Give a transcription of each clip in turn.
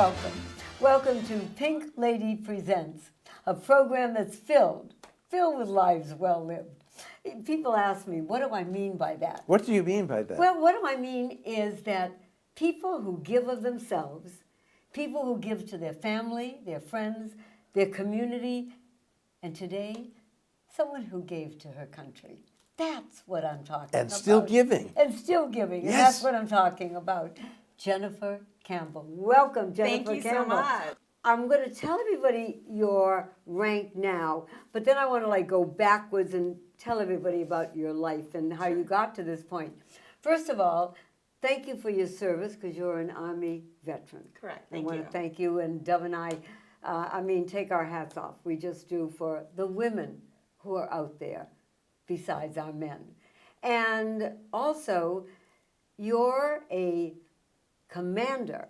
welcome. Welcome to Pink Lady Presents, a program that's filled with lives well lived. People ask me, what do I mean by that? What do you mean by that? Well, what do I mean is that people who give of themselves, people who give to their family, their friends, their community, and today, someone who gave to her country. That's what I'm talking about. And still giving. And still giving. Yes. And that's what I'm talking about. Jennifer Campbell. Welcome, Jennifer Thank you Campbell. so much. I'm going to tell everybody your rank now, but then I want to go backwards and tell everybody about your life and how you got to this point. First of all, thank you for your service because you're an Army veteran. Correct. I Thank want you. to thank you, and Dove and I take our hats off. We just do for the women who are out there besides our men. And also, you're a commander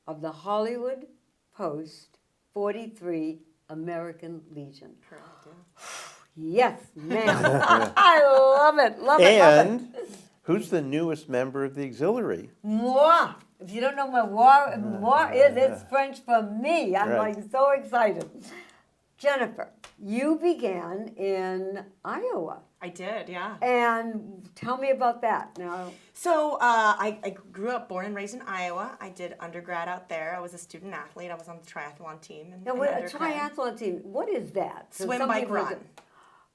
of the Hollywood Post 43 American Legion. Correct, yeah. Yes, ma'am. I love it, love it, love it. And who's the newest member of the auxiliary? Moi. If you don't know what moi is, it's French for me. I'm Right. so excited. Jennifer, you began in Iowa. I did, yeah. And tell me about that. Now, So I grew up, born and raised in Iowa. I did undergrad out there. I was a student athlete. I was on the triathlon team. now in what, a undergrad. triathlon team, what is that? So Swim, some bike, people run.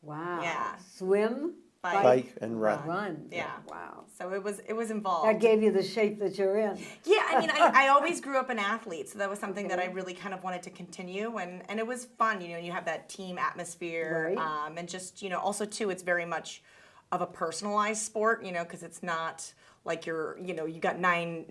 Wow. Yeah. Swim, Bike and run. run. Yeah. Wow. So it was involved. That gave you the shape that you're in. Yeah, I mean, I always grew up an athlete, so that was something that I really kind of wanted to continue, and it was fun, you have that team atmosphere, Right. and just, also too, it's very much of a personalized sport, because it's not like you got nine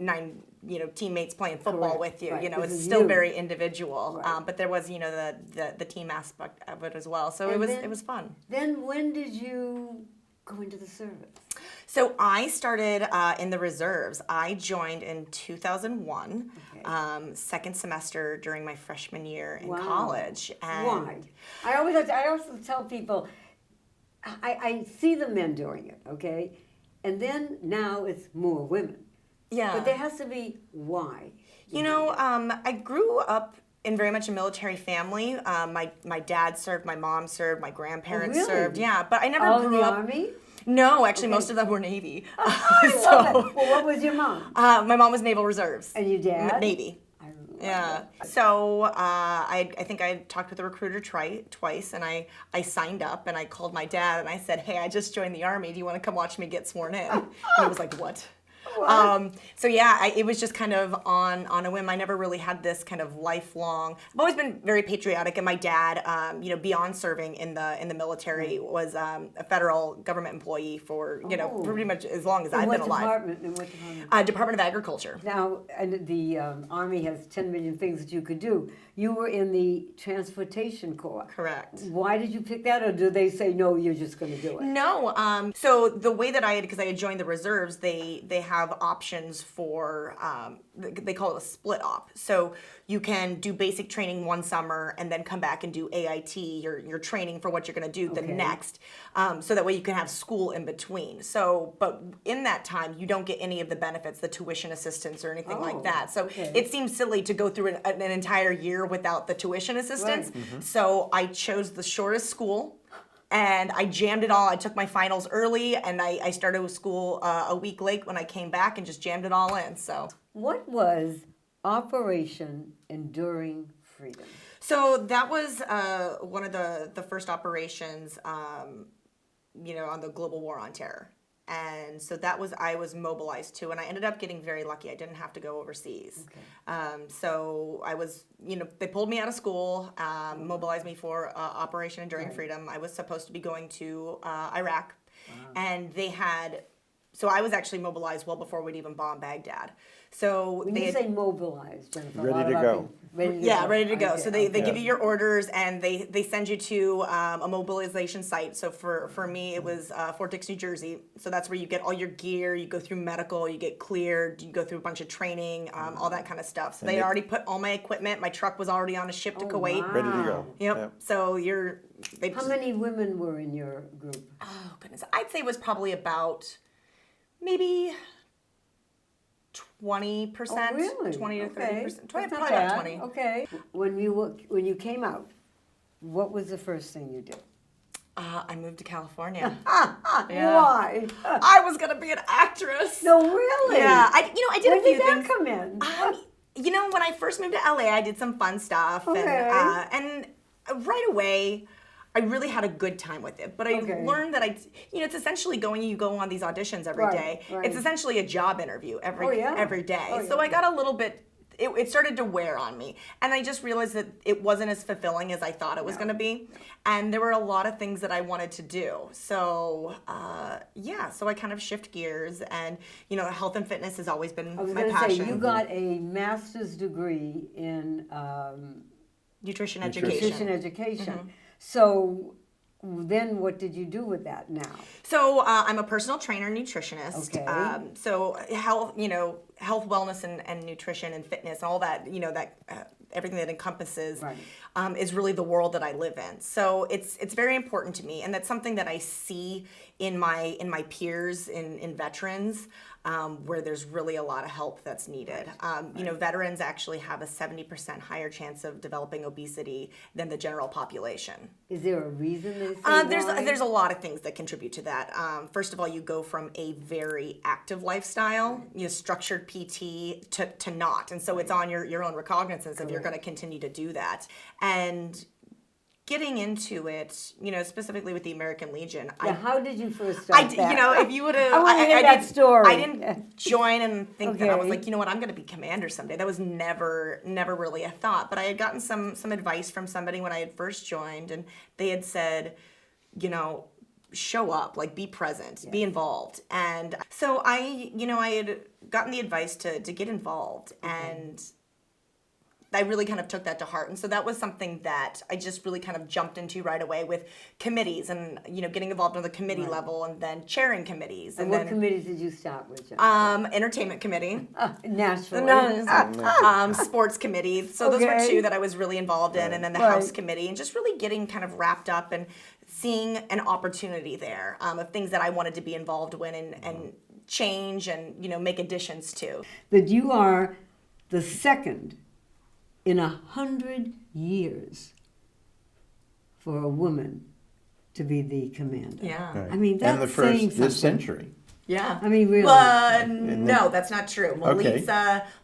teammates playing football Correct. with you, Right. This it's is still you. very individual, Right. but there was, the team aspect of it as well, so And it was fun. Then when did you go into the service? So I started in the reserves. I joined in 2001, Okay. second semester during my freshman year in Wow. college. And Why? I also tell people, I see the men doing it, okay? And then now it's more women. Yeah. But there has to be why. I grew up in very much a military family. My dad served, my mom served, my grandparents really? served. Yeah, but I never All in grew the up. Army? No, actually, Okay. most of them were Navy. I love it. Well, what was your mom? My mom was Naval Reserves. And your dad? Navy. I love Yeah. it. So I think I talked with a recruiter twice, and I signed up, and I called my dad, and I said, "Hey, I just joined the Army. Do you want to come watch me get sworn in?" And he was like, "What?" So yeah, it was just kind of on a whim. I never really had this kind of lifelong. I've always been very patriotic, and my dad, beyond serving in the military, was a federal government employee for Oh. pretty much as long as In I've what been alive. department? In what department? Department of Agriculture. Now, and the Army has 10 million things that you could do. You were in the Transportation Corps. Correct. Why did you pick that, or do they say, no, you're just going to do it? No. So the way that because I had joined the reserves, they have options for, they call it a split op. So you can do basic training one summer and then come back and do AIT, your training for what you're going to do the Okay. next. So that way you can have school in between. So, but in that time, you don't get any of the benefits, the tuition assistance or anything Oh, like that. So okay. it seems silly to go through an entire year without the tuition assistance. Right. So I chose the shortest school. And I jammed it all. I took my finals early, and I started with school a week late when I came back, and just jammed it all in. So What was Operation Enduring Freedom? that was one of the first operations, on the global war on terror. And so I was mobilized to, and I ended up getting very lucky. I didn't have to go overseas. Okay. So I was, they pulled me out of school, mobilized me for Operation Enduring Freedom. I was supposed to be going to Iraq, and so I was actually mobilized well before we'd even bomb Baghdad. So When you say mobilized, Jennifer, a Ready lot to of go. people- Ready to yeah, go. ready to go. Okay, So they okay. give you your orders, and they send you to a mobilization site. So for me, it was Fort Dix, New Jersey. So that's where you get all your gear, you go through medical, you get cleared, you go through a bunch of training, all that kind of stuff. So they already put all my equipment. My truck was already on a ship to Oh, Kuwait. wow. Ready to go. Yep. Yeah. So they How just, many women were in your group? oh goodness, I'd say it was probably about maybe 20%, Oh, really? 20 to Okay. 30%, 20, That's not probably about bad. 20. Okay. When you came out, what was the first thing you did? I moved to California. Why? I was gonna be an actress. No, really? Yeah, I did When a few did that things. come in? When I first moved to LA, I did some fun stuff, Okay. and right away, I really had a good time with it. But I Okay. learned that it's essentially you go on these auditions every Right, day. right. It's essentially a job interview every day. Oh, So yeah. I got a little bit. It started to wear on me, and I just realized that it wasn't as fulfilling as I thought it was going to be, and there were a lot of things that I wanted to do. So so I kind of shift gears, and health and fitness has always been I was my going to say, passion. you got a master's degree in Nutrition nutrition education. education. So then what did you do with that now? So I'm a personal trainer, nutritionist. Okay. So health, health, wellness, and nutrition and fitness, and all that, everything that encompasses, Right. is really the world that I live in. So it's very important to me, and that's something that I see in my peers, in veterans, where there's really a lot of help that's needed. Veterans actually have a 70% higher chance of developing obesity than the general population. Is there a reason they say why? There's a lot of things that contribute to that. First of all, you go from a very active lifestyle, structured PT, to not, and so it's on your own recognizance if you're going to continue to do that. And getting into it, specifically with the American Legion, How did you first start that? if you would have, I wanna hear that story. I didn't join and think that I was Okay. like, I'm going to be commander someday. That was never really a thought. But I had gotten some advice from somebody when I had first joined, and they had said, show up, like be present, be involved. And so I had gotten the advice to get involved, and I really kind of took that to heart. And so that was something that I just really kind of jumped into right away with committees and, getting involved on the committee level, and then chairing committees. And And what then committees did you start with, Jennifer? entertainment committee, Naturally. sports committee. So those were Okay. two that I was really involved in. And then the Right. house committee, and just really getting kind of wrapped up and seeing an opportunity there of things that I wanted to be involved with and change and, make additions to. That you are the second in 100 years for a woman to be the commander. Yeah. Right. I mean, that's and the saying first this something. century. Yeah. I mean, really. No, that's not true. Okay.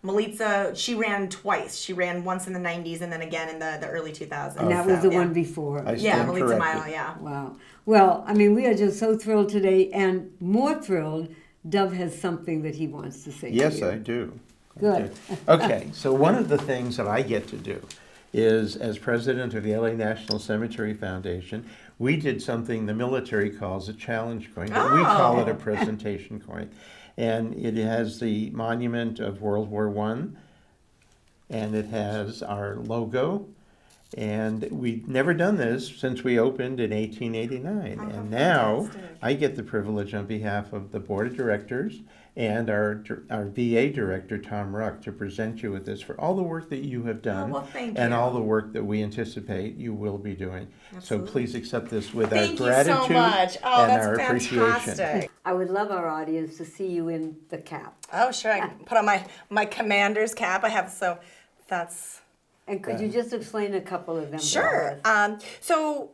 Malitza, she ran twice. She ran once in the 90s and then again in the early 2000s. And that was the Yeah. one before. I Yeah, stand Malitza corrected. Milo, yeah. Wow. Well, I mean, we are just so thrilled today, and more thrilled, Dove has something that he wants to say Yes, to you. I do. I Good. do. Okay, so one of the things that I get to do is, as president of the LA National Cemetery Foundation, we did something the military calls a challenge coin, but we call it a presentation coin. And it has the monument of World War I, and it has our logo. And we've never done this since we opened in 1889. And now fantastic. I get the privilege on behalf of the board of directors and our VA director, Tom Ruck, to present you with this for all the work that you have done well, thank and you. all the work that we anticipate you will be doing. Absolutely. So please accept this with Thank our you gratitude so much. Oh, and that's our appreciation. fantastic. I would love our audience to see you in the cap. Oh, sure. I can put on my commander's cap. I have, so that's... And could you just explain a couple of them? Sure. for us? So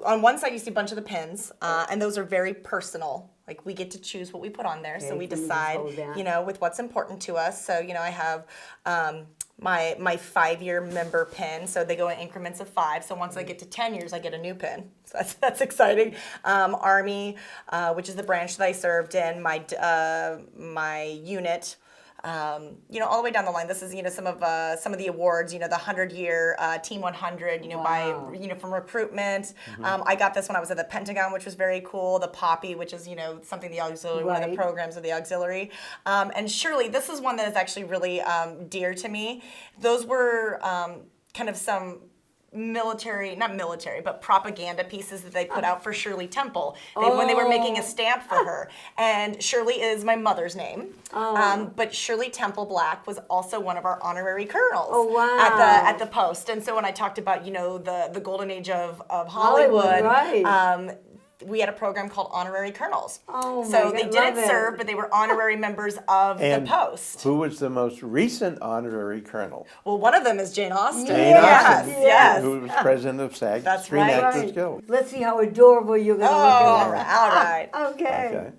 on one side you see a bunch of the pins, and those are very personal. Like we get to choose what we put on there, so Okay, we let me just decide, hold that. with what's important to us. So I have my 5-year member pin. So they go in increments of 5. So once I get to 10 years, I get a new pin. So that's exciting. Army, which is the branch that I served in. My unit. All the way down the line. This is, some of the awards. The 100-year Team 100. Wow. By from recruitment. I got this when I was at the Pentagon, which was very cool. The Poppy, which is something the auxiliary, one of the Right. programs of the auxiliary. And surely this is one that is actually really dear to me. Those were kind of some not military, but propaganda pieces that they put out for Shirley Temple when they were making a stamp for her. And Shirley is my mother's name. But Shirley Temple Black was also one of our honorary colonels Oh, wow. at the post. And so when I talked about, the golden age of Hollywood, right. we had a program called Honorary Colonels. Oh my So God, they love didn't it. serve, but they were honorary members of And the Post. who was the most recent honorary colonel? Well, one of them is Jane Austen. Jane Yes, Austen, yes. who was president of SAG, That's Screen right. Actors Right. Guild. Let's see how adorable you're going to Oh, look all at right, that. all right. Okay. Okay,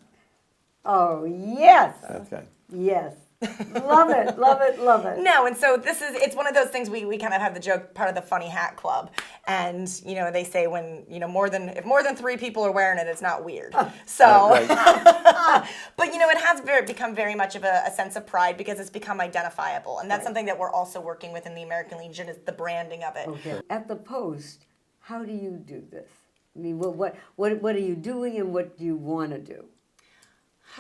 Oh, yes. okay. Yes. Love it, love it, love it. No, and so it's one of those things we kind of have the joke, part of the Funny Hat Club. And, they say when, if more than 3 people are wearing it, it's not weird. So, Right. but, it has become very much of a sense of pride because it's become identifiable. And that's something that we're also working with in the American Legion is the branding of it. Okay. At the Post, how do you do this? I mean, what are you doing and what do you want to do?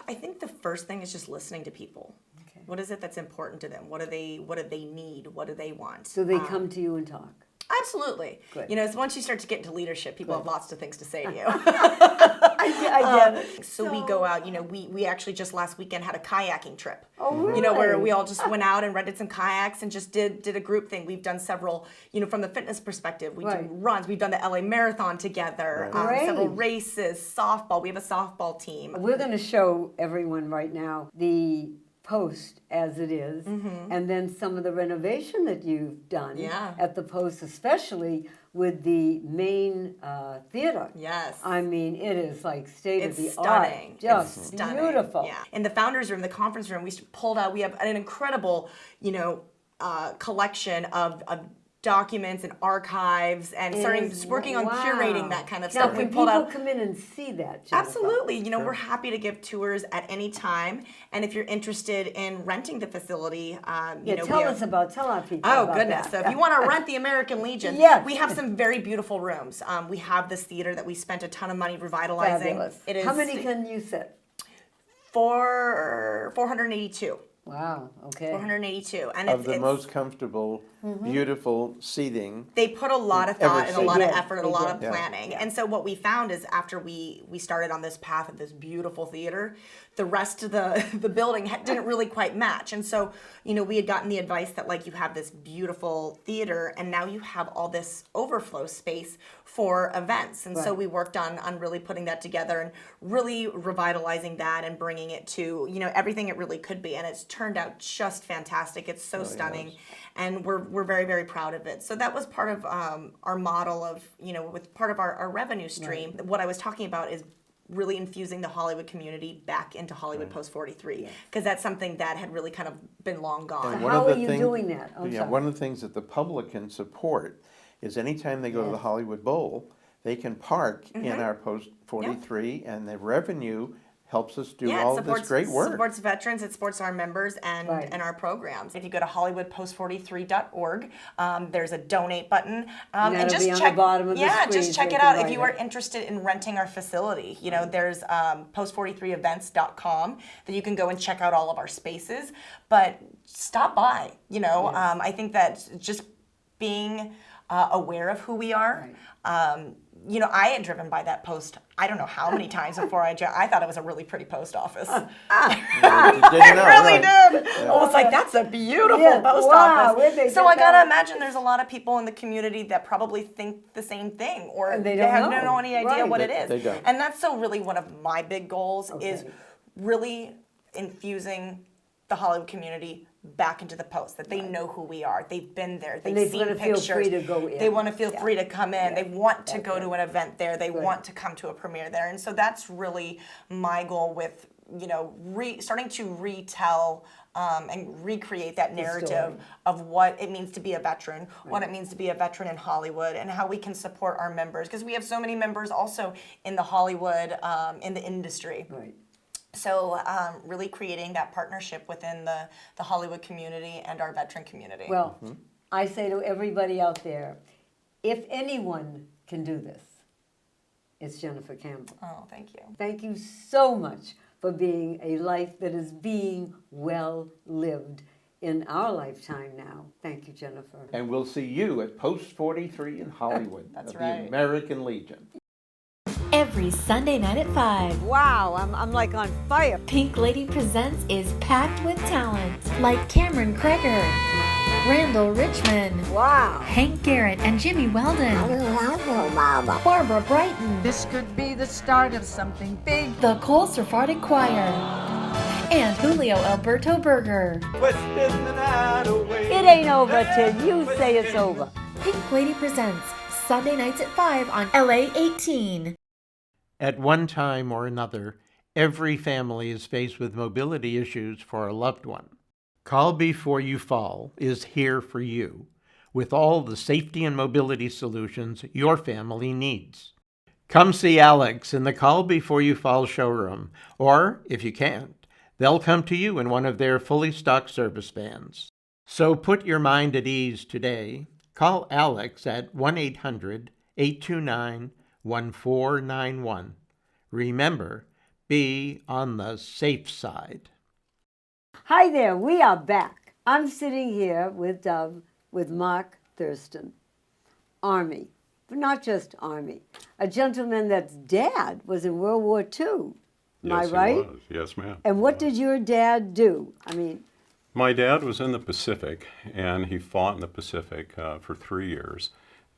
I think the first thing is just listening to people. Okay. What is it that's important to them? What do they need? What do they want? So they come to you and talk. Absolutely. Good. It's once you start to get into leadership, people have lots of things to say to you. I get it. So we go out, we actually just last weekend had a kayaking trip. Oh, really? Where we all just went out and rented some kayaks and just did a group thing. We've done several, from the fitness perspective, we Right. do runs. We've done the LA Marathon together, Right. several races, softball. We have a softball team. We're going to show everyone right now the Post as it is, and then some of the renovation that you've done Yeah. at the Post, especially with the main theater. Yes. I mean, it is like state It's of the stunning. art, just It's stunning. beautiful. Yeah. In the founders room, the conference room, we pulled out. We have an incredible, collection of documents and archives, and starting working on curating that kind of now, stuff. We can pulled people out. come in and see that? Jennifer? Absolutely. We're happy to give tours at any time. And if you're interested in renting the facility, Yeah, tell our people. Oh, about goodness. that. So if you want to rent the American Legion, Yes. we have some very beautiful rooms. We have this theater that we spent a ton of money revitalizing. Fabulous. It is How many can you sit? 482. Wow. Okay. 482. And Of the it's most comfortable, beautiful seating. they put a lot of Ever thought and a seen. lot They of did. effort and They a lot did. of Yeah. planning. And so what we found is after we started on this path of this beautiful theater, the rest of the building didn't really quite match. And so, we had gotten the advice that you have this beautiful theater and now you have all this overflow space for events. And so Right. we worked on really putting that together and really revitalizing that and bringing it to, everything it really could be. And it's turned out just fantastic. It's so stunning. And we're very, very proud of it. So that was part of our model of, with part of our revenue stream. What I was talking about is really infusing the Hollywood community back into Hollywood Post 43, because that's something that had really kind of been long gone. One How of the are you thing- doing that? I'm Yeah, sorry. one of the things that the public can support is anytime they go to the Hollywood Bowl, they can park in our Post 43, and the revenue helps us do all of this great work. Supports veterans, it supports our members and Right. our programs. If you go to hollywoodpost43.org, there's a donate button, and that'll just be on the check. bottom of the screen just so check you it can out if write you are it. interested in renting our facility. There's post43events.com that you can go and check out all of our spaces. But stop by. I think that just being aware of who we are. I had driven by that post, I don't know how many times before I thought it was a really pretty post office. Didn't know, Really right. did. I was like, that's a beautiful Yeah, post wow, where'd they office. So get I gotta that? imagine there's a lot of people in the community that probably think the same thing, or And they don't don't know. any idea Right. what it They is. don't. And that's so really one of my big goals is Okay. really infusing the Hollywood community back into the Post, that they know who we are. They've been there. They've they seen wanna feel pictures. free to go in. They want to feel Yeah. free to come in. Yeah. They want to That's go it. to an event there. They Good. want to come to a premiere there. And so that's really my goal with, starting to retell and recreate that narrative story. of what it means to be a veteran, what it means to be a veteran in Hollywood, and how we can support our members. Because we have so many members also in the Hollywood, in the industry. Right. So really creating that partnership within the Hollywood community and our veteran community. Well, I say to everybody out there, if anyone can do this, it's Jennifer Campbell. Oh, thank you. Thank you so much for being a life that is being well lived in our lifetime now. Thank you, Jennifer. And we'll see you at Post 43 in Hollywood That's of right. the American Legion. Every Sunday night at 5, Wow, I'm like on fire. Pink Lady Presents is packed with talent like Cameron Kreger, Randall Richmond, Wow. Hank Garrett and Jimmy Weldon, Barbara Brighton, This could be the start of something big. the Cole Sephardic Choir, and Julio Alberto Berger. It ain't over till you say it's over. Pink Lady presents Sunday nights at 5 on LA 18. At one time or another, every family is faced with mobility issues for a loved one. Call Before You Fall is here for you with all the safety and mobility solutions your family needs. Come see Alex in the Call Before You Fall showroom, or if you can't, they'll come to you in one of their fully stocked service vans. So put your mind at ease today. Call Alex at 1-800-829-1491. Remember, be on the safe side. Hi there, we are back. I'm sitting here with Dove, with Mark Thurston, Army, but not just Army. A gentleman that's dad was in World War II. Am I Yes, he right? was. Yes, ma'am. And what did your dad do? I mean, My dad was in the Pacific, and he fought in the Pacific for 3 years.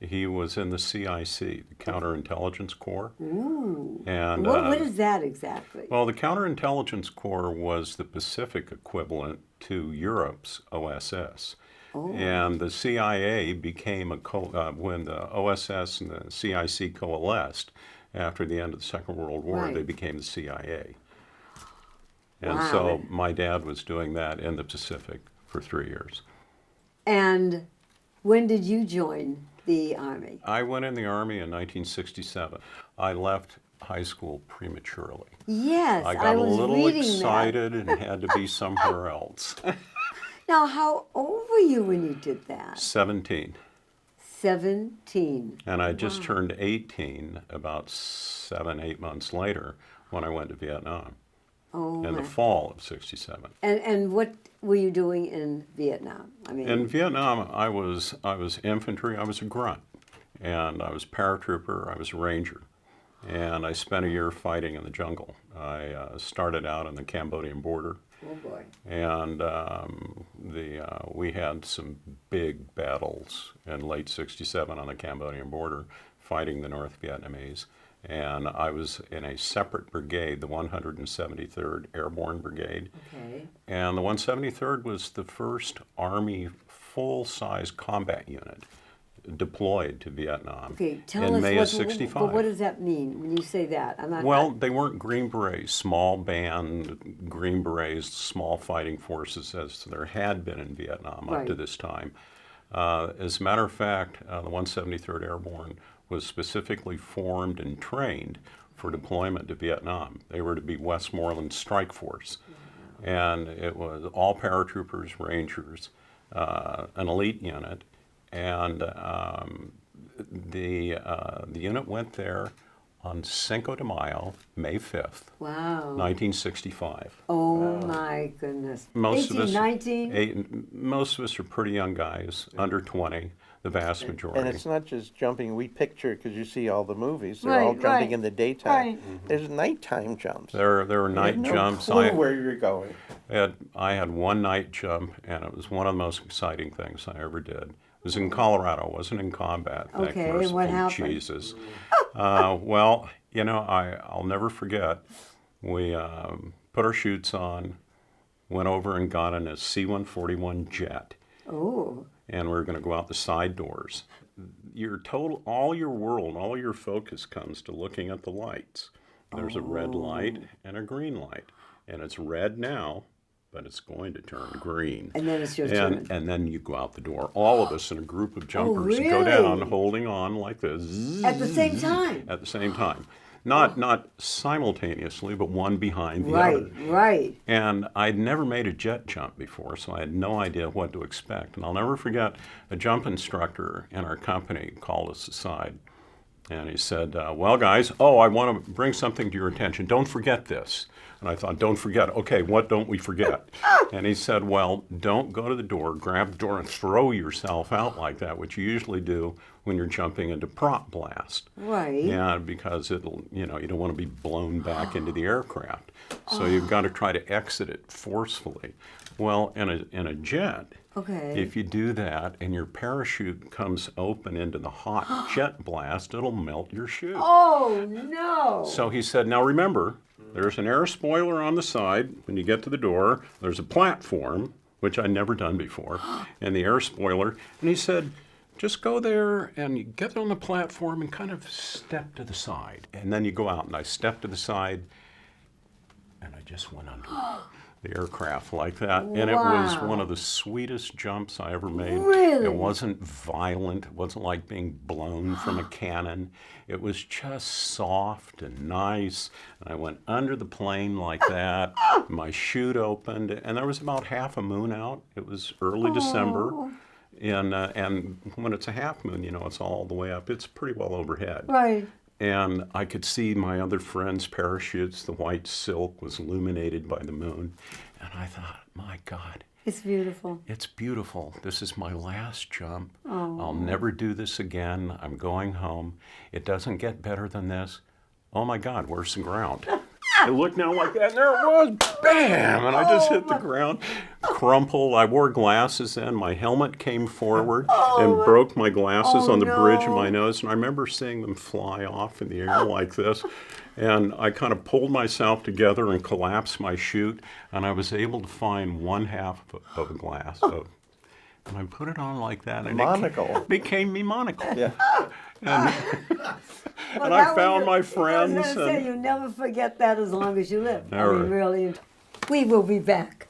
He was in the CIC, the Counterintelligence Corps. ooh. And What is that exactly? well, the Counterintelligence Corps was the Pacific equivalent to Europe's OSS. And the CIA became when the OSS and the CIC coalesced after the end of the Second World War, Right. they became the CIA. And Wow. so my dad was doing that in the Pacific for 3 years. And when did you join the Army? I went in the Army in 1967. I left high school prematurely. Yes, I got a was little reading excited and had to be somewhere else. that. Now, how old were you when you did that? 17. 17. And I just turned 18 about 7, 8 months later when I went to Vietnam Oh, in my. the fall of 67. And what were you doing in Vietnam? I mean, In Vietnam, I was infantry. I was a grunt, and I was paratrooper. I was a ranger, and I spent a year fighting in the jungle. I started out on the Cambodian border, oh boy. and we had some big battles in late '67 on the Cambodian border, fighting the North Vietnamese. And I was in a separate brigade, the 173rd Airborne Brigade. Okay. And the 173rd was the first Army full-size combat unit deployed to Vietnam Okay, tell in us May what, of '65. but what does that mean when you say that? I'm not. Well, they weren't Green Berets, small band Green Berets, small fighting forces as there had been in Vietnam up to Right. this time. As a matter of fact, the 173rd Airborne was specifically formed and trained for deployment to Vietnam. They were to be Westmoreland Strike Force. And it was all paratroopers, rangers, an elite unit. And the unit went there on Cinco de Mayo, May 5th, Wow. 1965. Oh my goodness. Most 18, of us, 19? most of us are pretty young guys, under 20, the vast majority. And it's not just jumping. We picture, because you see all the movies, they're all Right, jumping right, in the daytime. right. There's nighttime jumps. There were You night have no jumps. clue where you're going. I had one night jump, and it was one of the most exciting things I ever did. It was in Colorado. It wasn't in combat. Thank Okay, and merciful what happened? Jesus. Well, you know, I'll never forget. We put our chutes on, went over and got in a C-141 jet, Oh. and we were going to go out the side doors. All your world, all your focus comes to looking at the lights. There's a red light and a green light, and it's red now, but it's going to turn green. And then it's your turn. And then you go out the door. All of us in a group of jumpers go really? down, holding on like this. At the same time? At the same time. Not simultaneously, but one behind the Right, other. right. And I'd never made a jet jump before, so I had no idea what to expect. And I'll never forget, a jump instructor in our company called us aside. And he said, well, guys, I want to bring something to your attention. Don't forget this. And I thought, don't forget. Okay, what don't we forget? And he said, well, don't go to the door, grab the door, and throw yourself out like that, which you usually do when you're jumping into prop blast. Right. Yeah, because it'll, you don't want to be blown back into the aircraft. So you've got to try to exit it forcefully. Well, in a jet, Okay. if you do that and your parachute comes open into the hot jet blast, it'll melt your chute. Oh, no. So he said, now remember, there's an air spoiler on the side. When you get to the door, there's a platform, which I'd never done before, and the air spoiler. And he said, just go there and you get on the platform and kind of step to the side. And then you go out, and I stepped to the side, and I just went under the aircraft like that. And it was Wow. one of the sweetest jumps I ever made. Really? It wasn't violent. It wasn't like being blown from a cannon. It was just soft and nice. And I went under the plane like that. My chute opened, and there was about half a moon out. It was early December. And when it's a half moon, it's all the way up. It's pretty well overhead. Right. And I could see my other friends' parachutes. The white silk was illuminated by the moon. And I thought, my God, It's beautiful. it's beautiful. This is my last jump. I'll never do this again. I'm going home. It doesn't get better than this. Oh my God, where's the ground? I looked down like that, and there it was, bam! And I just hit the ground, crumpled. I wore glasses then. My helmet came forward and broke my glasses on the bridge of my nose. And I remember seeing them fly off in the air like this. And I kind of pulled myself together and collapsed my chute. And I was able to find one half of a glass. And I put it on like that. And Monocle. it became me monocle. Yeah. Well, And I that found was- my I was friends. going to say, And you never forget that as long as you live. I Never. mean, really. We will be back.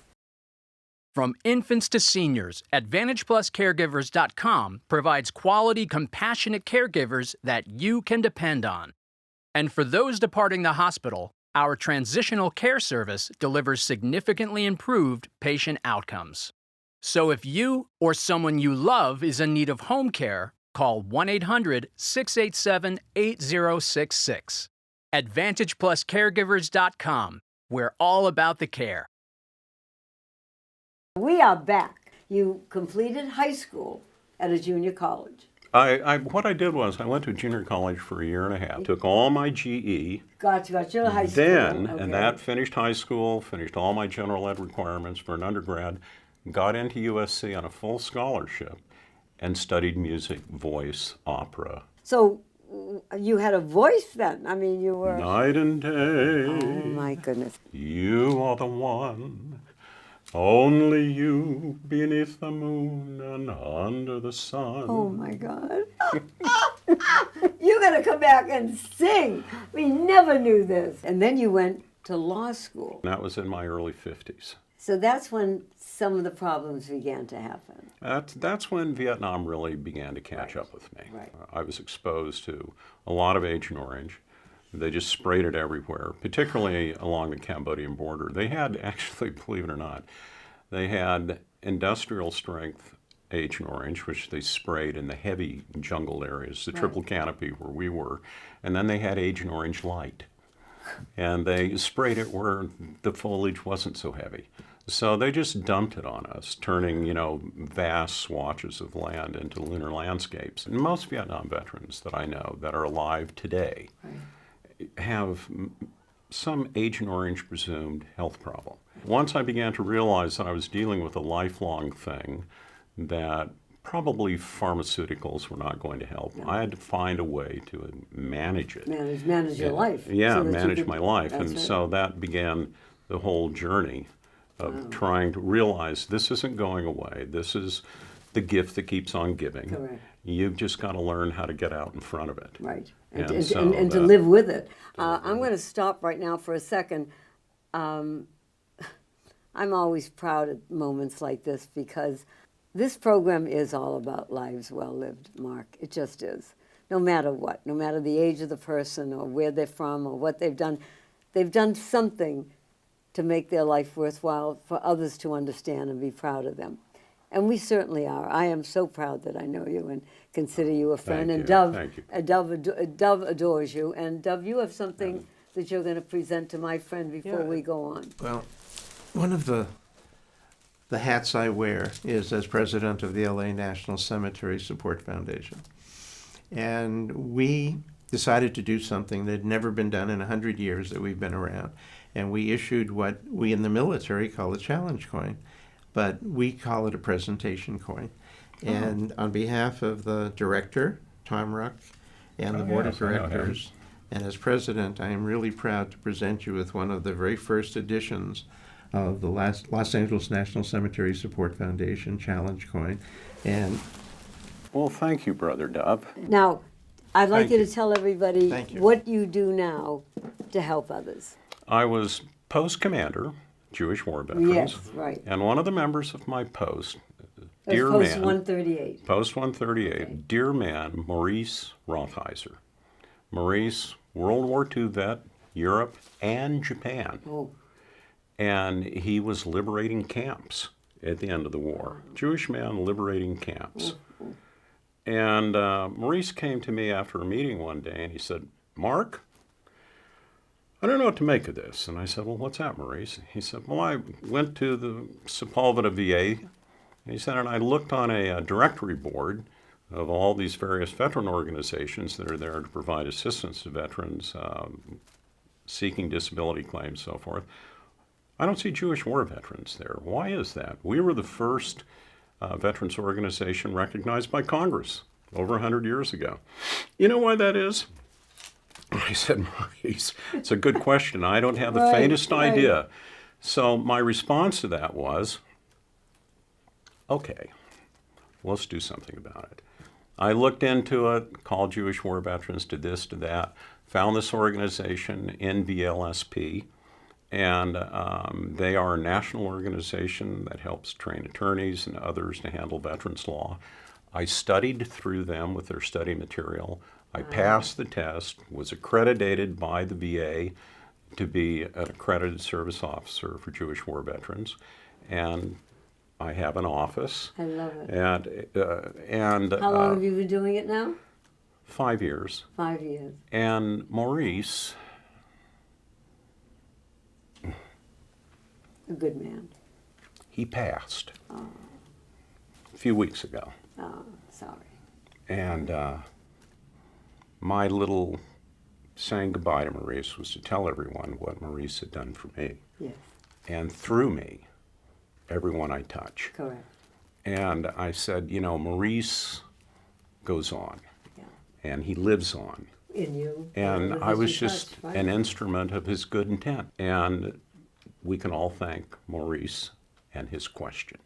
From infants to seniors, AdvantagePlusCaregivers.com provides quality, compassionate caregivers that you can depend on. And for those departing the hospital, our transitional care service delivers significantly improved patient outcomes. So if you or someone you love is in need of home care, call 1-800-687-8066. AdvantagePlusCaregivers.com. We're all about the care. We are back. You completed high school at a junior college. What I did was I went to junior college for a year and a half, took all my GE, Got you to high school. then, Okay. and that finished high school, finished all my general ed requirements for an undergrad, got into USC on a full scholarship, and studied music, voice, opera. So you had a voice then. I mean, you were. Night and day, Oh my goodness. you are the one. Only you beneath the moon and under the sun. Oh my God. You got to come back and sing. We never knew this. And then you went to law school. That was in my early 50s. So that's when some of the problems began to happen. That's when Vietnam really began to catch up with me. Right. I was exposed to a lot of Agent Orange. They just sprayed it everywhere, particularly along the Cambodian border. They had, actually, believe it or not, they had industrial strength Agent Orange, which they sprayed in the heavy jungle areas, the triple canopy where we were, and then they had Agent Orange Light. And they sprayed it where the foliage wasn't so heavy. So they just dumped it on us, turning, vast swatches of land into lunar landscapes. And most Vietnam veterans that I know that are alive today have some Agent Orange presumed health problem. Once I began to realize that I was dealing with a lifelong thing, that probably pharmaceuticals were not going to help, I had to find a way to manage it. Manage your life. Yeah, so that you manage could- my life. that's And right. so that began the whole journey of trying to realize this isn't going away. This is the gift that keeps on giving. Correct. You've just got to learn how to get out in front of it. Right. And And so to that- live with it. I'm going to stop right now for a second. I'm always proud at moments like this because this program is all about lives well lived, Mark. It just is. No matter what, no matter the age of the person or where they're from or what they've done something to make their life worthwhile for others to understand and be proud of them. And we certainly are. I am so proud that I know you and consider you a friend. Thank and you. Dove, Thank you. Dove adores you. And Dove, you have something that you're going to present to my friend before Yeah. we go on? Well, one of the hats I wear is as president of the LA National Cemetery Support Foundation. And we decided to do something that had never been done in 100 years that we've been around. And we issued what we in the military call a challenge coin, but we call it a presentation coin. And on behalf of the director, Tom Ruck, and the board of yes, I know him. directors, and as president, I am really proud to present you with one of the very first editions of the Los Angeles National Cemetery Support Foundation Challenge Coin. And Well, thank you, Brother Dub. Now, I'd like Thank you you. to tell everybody Thank you. what you do now to help others. I was post commander, Jewish war veterans. Yes, right. And one of the members of my post, That's dear post man, 138. Post 138, dear man, Maurice Rothheiser. Maurice, World War II vet, Europe and Japan. Oh, And he was liberating camps at the end of the war. Jewish man liberating camps. And Maurice came to me after a meeting one day and he said, Mark, I don't know what to make of this. And I said, well, what's that, Maurice? He said, well, I went to the Sepulveda VA. And he said, and I looked on a directory board of all these various veteran organizations that are there to provide assistance to veterans seeking disability claims, so forth. I don't see Jewish war veterans there. Why is that? We were the first veterans organization recognized by Congress over 100 years ago. You know why that is? I said, Maurice, it's a good question. I don't have the Right, faintest right. idea. So my response to that was, okay, let's do something about it. I looked into it, called Jewish war veterans, did this, did that, found this organization, NVLSP, and they are a national organization that helps train attorneys and others to handle veterans law. I studied through them with their study material. I passed the test, was accredited by the VA to be an accredited service officer for Jewish war veterans, and I have an office. I love it. And How long have you been doing it now? 5 years. 5 years. And Maurice, A good man. he passed a few weeks ago. Oh, sorry. And my little saying goodbye to Maurice was to tell everyone what Maurice had done for me. Yes, And through me, everyone I touch. correct. And I said, you know, Maurice goes on, Yeah. and he lives on. In you. And whatever I was has you just touched, right? an instrument of his good intent. And we can all thank Maurice and his question.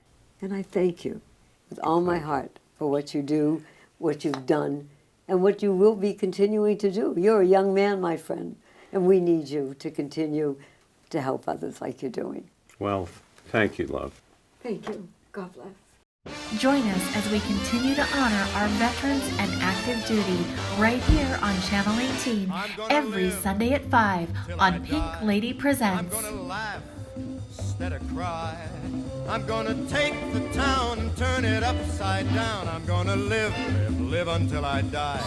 And I thank you with all my heart for what you do, what you've done, and what you will be continuing to do. You're a young man, my friend, and we need you to continue to help others like you're doing. Well, thank you, love. Thank you. God bless. Join us as we continue to honor our veterans and active duty right here on Channel 18 every Sunday at 5 on Pink Lady Presents. I'm gonna laugh instead of cry. I'm gonna take the town and turn it upside down. I'm gonna live until I die.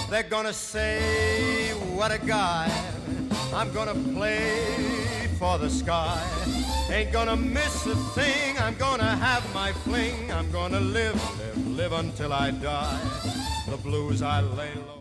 They're gonna say, what a guy. I'm gonna play for the sky. Ain't gonna miss a thing. I'm gonna have my fling. I'm gonna live until I die. The blues I lay low.